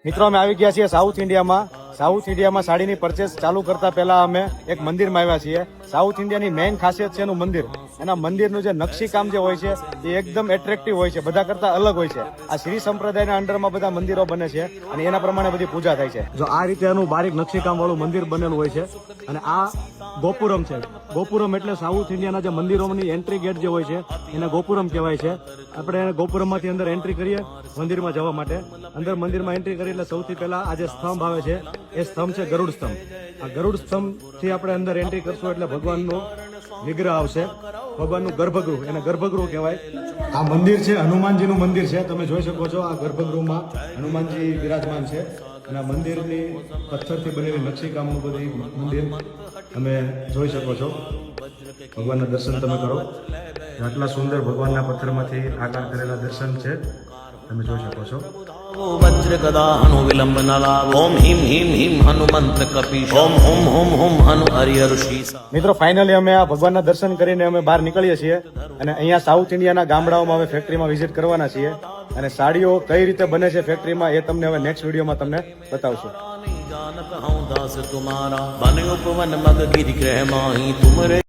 મિત્રો અમે આવી ગયા છીએ સાઉથ ઇન્ડિયામાં સાડીની પરચેસ ચાલુ કરતા પહેલા અમે એક મંદિરમાં આવ્યા છીએ. સાઉથ ઇન્ડિયાની મેઇન ખાસિયત છે એનું મંદિર. એના મંદિરનું જે નકશીકામ જે હોય છે એ એકદમ એટ્રેક્ટિવ હોય છે, બધા કરતા અલગ હોય છે. આ શ્રી સંપ્રદાયના અંડરમાં બધા મંદિરો બને છે અને એના પ્રમાણે બધી પૂજા થાય છે. જો આ રીતે એનું બારીક નકશીકામ વાળું મંદિર બનેલું હોય છે. અને આ ગોપુરમ છે. ગોપુરમ એટલે સાઉથ ઇન્ડિયાના જે મંદિરોની એન્ટ્રી ગેટ જે હોય છે એને ગોપુરમ કહેવાય છે. આપણે ગોપુરમમાંથી અંદર એન્ટ્રી કરીએ મંદિરમાં જવા માટે. અંદર મંદિરમાં એન્ટ્રી કરી એટલે સૌથી પહેલા આ જે સ્તંભ આવે છે એ સ્તંભ છે ગરુડ સ્તંભ. આ ગરુડ સ્તંભથી આપણે અંદર એન્ટ્રી કરશું એટલે ભગવાનનું વિગ્રહ આવશે, ભગવાનનું ગર્ભગૃહ, એને ગર્ભગૃહ કહેવાય. આ મંદિર છે હનુમાનજીનું મંદિર છે. તમે જોઈ શકો છો આ ગર્ભગૃહમાં હનુમાનજી બિરાજમાન છે. અને આ મંદિરની પથ્થરથી બનેલી નકશીકામનું બધી મંદિર તમે જોઈ શકો છો. ભગવાનના દર્શન તમે કરો. આટલા સુંદર ભગવાનના પથ્થરમાંથી આકાર કરેલા દર્શન છે, તમે જોઈ શકો છો. વજ્ર ગદા હનુ વિલંબ ન લાવો. ઓમ હિમ હિમ હિમ હનુમંત કપીશ. ઓમ હોમ હોમ હોમ હનુ હરિહર શીસ. મિત્રો ફાઇનલી અમે આ ભગવાનના દર્શન કરીને અમે બહાર નીકળીએ છીએ અને અહીંયા સાઉથ ઇન્ડિયાના ગામડાઓમાં અમે ફેક્ટરીમાં વિઝિટ કરવાના છીએ અને સાડીઓ કઈ રીતે બને છે ફેક્ટરીમાં એ તમને હવે નેક્સ્ટ વિડીયોમાં તમને બતાવશું. જાનત હઉ દાસ તુમારા બન ઉપવન મગ ગિરિ ગ્રહ માહી તુમરે